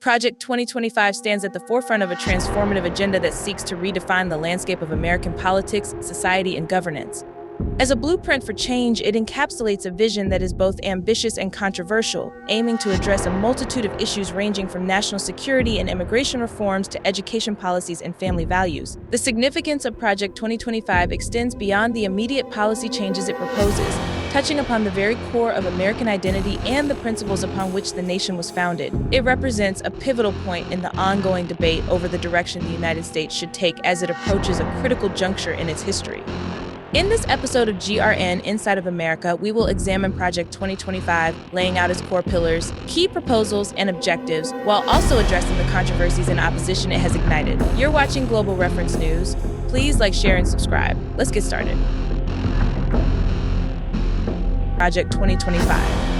Project 2025 stands at the forefront of a transformative agenda that seeks to redefine the landscape of American politics, society, and governance. As a blueprint for change, it encapsulates a vision that is both ambitious and controversial, aiming to address a multitude of issues ranging from national security and immigration reforms to education policies and family values. The significance of Project 2025 extends beyond the immediate policy changes it proposes, touching upon the very core of American identity and the principles upon which the nation was founded. It represents a pivotal point in the ongoing debate over the direction the United States should take as it approaches a critical juncture in its history. In this episode of GRN Inside of America, we will examine Project 2025, laying out its core pillars, key proposals, and objectives, while also addressing the controversies and opposition it has ignited. You're watching Global Reference News. Please like, share, and subscribe. Let's get started. Project 2025.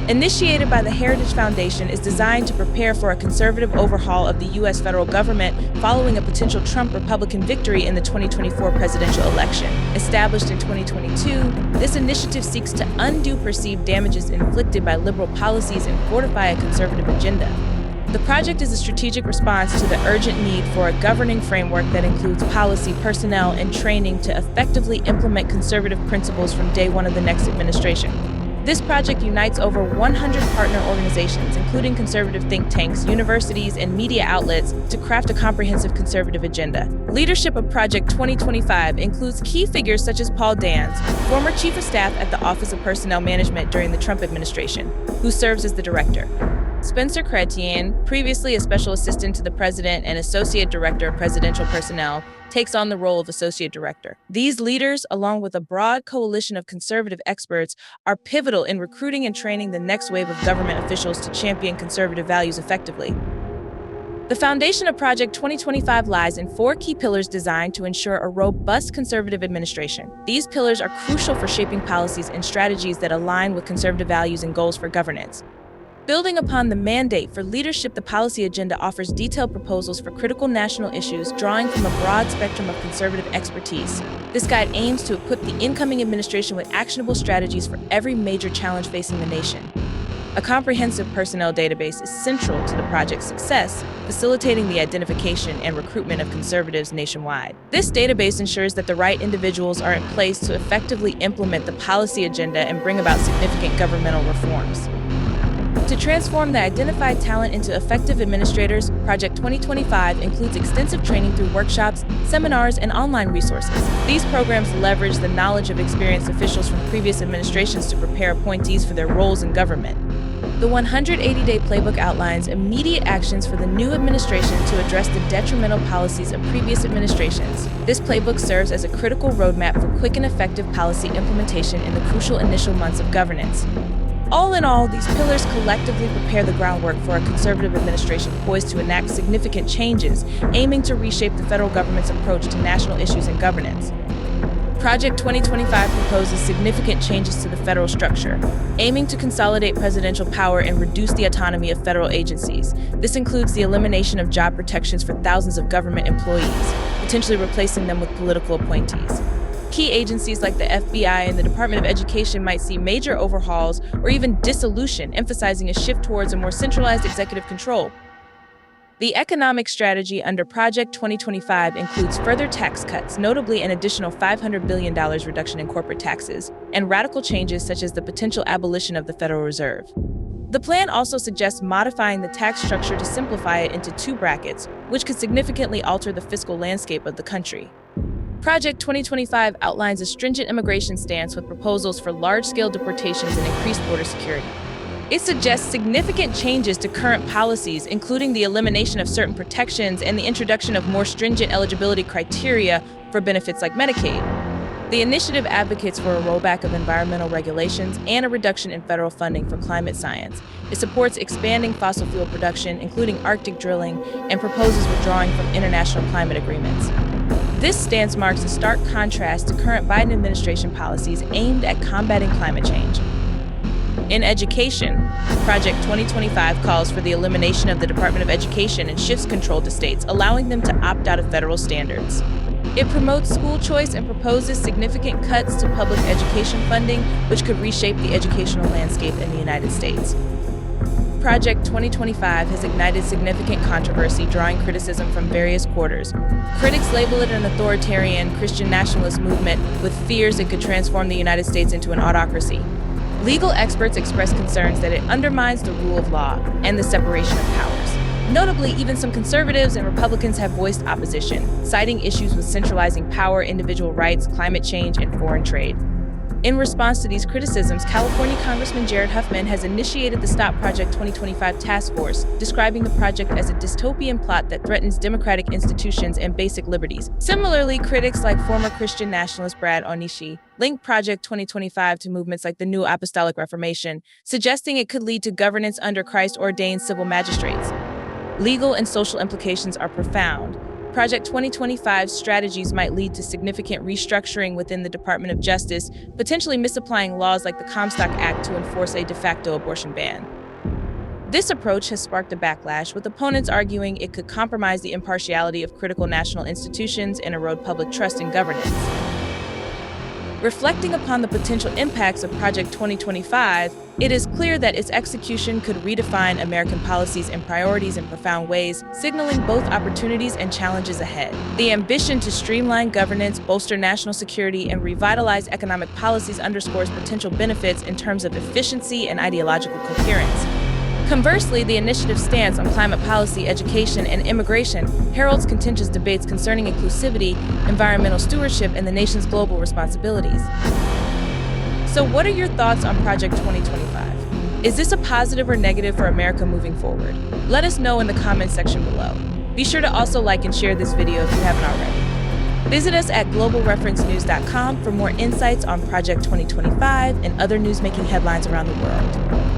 Initiated by the Heritage Foundation, is designed to prepare for a conservative overhaul of the U.S. federal government following a potential Trump Republican victory in the 2024 presidential election. Established in 2022, this initiative seeks to undo perceived damages inflicted by liberal policies and fortify a conservative agenda. The project is a strategic response to the urgent need for a governing framework that includes policy, personnel, and training to effectively implement conservative principles from day one of the next administration. This project unites over 100 partner organizations, including conservative think tanks, universities, and media outlets, to craft a comprehensive conservative agenda. Leadership of Project 2025 includes key figures such as Paul Dans, former chief of staff at the Office of Personnel Management during the Trump administration, who serves as the director. Spencer Chrétien, previously a special assistant to the president and associate director of presidential personnel, takes on the role of associate director. These leaders, along with a broad coalition of conservative experts, are pivotal in recruiting and training the next wave of government officials to champion conservative values effectively. The foundation of Project 2025 lies in 4 key pillars designed to ensure a robust conservative administration. These pillars are crucial for shaping policies and strategies that align with conservative values and goals for governance. Building upon the mandate for leadership, the policy agenda offers detailed proposals for critical national issues, drawing from a broad spectrum of conservative expertise. This guide aims to equip the incoming administration with actionable strategies for every major challenge facing the nation. A comprehensive personnel database is central to the project's success, facilitating the identification and recruitment of conservatives nationwide. This database ensures that the right individuals are in place to effectively implement the policy agenda and bring about significant governmental reforms. To transform the identified talent into effective administrators, Project 2025 includes extensive training through workshops, seminars, and online resources. These programs leverage the knowledge of experienced officials from previous administrations to prepare appointees for their roles in government. The 180-day playbook outlines immediate actions for the new administration to address the detrimental policies of previous administrations. This playbook serves as a critical roadmap for quick and effective policy implementation in the crucial initial months of governance. All in all, these pillars collectively prepare the groundwork for a conservative administration poised to enact significant changes, aiming to reshape the federal government's approach to national issues and governance. Project 2025 proposes significant changes to the federal structure, aiming to consolidate presidential power and reduce the autonomy of federal agencies. This includes the elimination of job protections for thousands of government employees, potentially replacing them with political appointees. Key agencies like the FBI and the Department of Education might see major overhauls or even dissolution, emphasizing a shift towards a more centralized executive control. The economic strategy under Project 2025 includes further tax cuts, notably an additional $500 billion reduction in corporate taxes, and radical changes such as the potential abolition of the Federal Reserve. The plan also suggests modifying the tax structure to simplify it into 2 brackets, which could significantly alter the fiscal landscape of the country. Project 2025 outlines a stringent immigration stance with proposals for large-scale deportations and increased border security. It suggests significant changes to current policies, including the elimination of certain protections and the introduction of more stringent eligibility criteria for benefits like Medicaid. The initiative advocates for a rollback of environmental regulations and a reduction in federal funding for climate science. It supports expanding fossil fuel production, including Arctic drilling, and proposes withdrawing from international climate agreements. This stance marks a stark contrast to current Biden administration policies aimed at combating climate change. In education, Project 2025 calls for the elimination of the Department of Education and shifts control to states, allowing them to opt out of federal standards. It promotes school choice and proposes significant cuts to public education funding, which could reshape the educational landscape in the United States. Project 2025 has ignited significant controversy, drawing criticism from various quarters. Critics label it an authoritarian Christian nationalist movement with fears it could transform the United States into an autocracy. Legal experts express concerns that it undermines the rule of law and the separation of powers. Notably, even some conservatives and Republicans have voiced opposition, citing issues with centralizing power, individual rights, climate change, and foreign trade. In response to these criticisms, California Congressman Jared Huffman has initiated the Stop Project 2025 task force, describing the project as a dystopian plot that threatens democratic institutions and basic liberties. Similarly, critics like former Christian nationalist Brad Onishi link Project 2025 to movements like the New Apostolic Reformation, suggesting it could lead to governance under Christ-ordained civil magistrates. Legal and social implications are profound. Project 2025's strategies might lead to significant restructuring within the Department of Justice, potentially misapplying laws like the Comstock Act to enforce a de facto abortion ban. This approach has sparked a backlash, with opponents arguing it could compromise the impartiality of critical national institutions and erode public trust in governance. Reflecting upon the potential impacts of Project 2025, it is clear that its execution could redefine American policies and priorities in profound ways, signaling both opportunities and challenges ahead. The ambition to streamline governance, bolster national security, and revitalize economic policies underscores potential benefits in terms of efficiency and ideological coherence. Conversely, the initiative's stance on climate policy, education, and immigration heralds contentious debates concerning inclusivity, environmental stewardship, and the nation's global responsibilities. So what are your thoughts on Project 2025? Is this a positive or negative for America moving forward? Let us know in the comments section below. Be sure to also like and share this video if you haven't already. Visit us at globalreferencenews.com for more insights on Project 2025 and other news-making headlines around the world.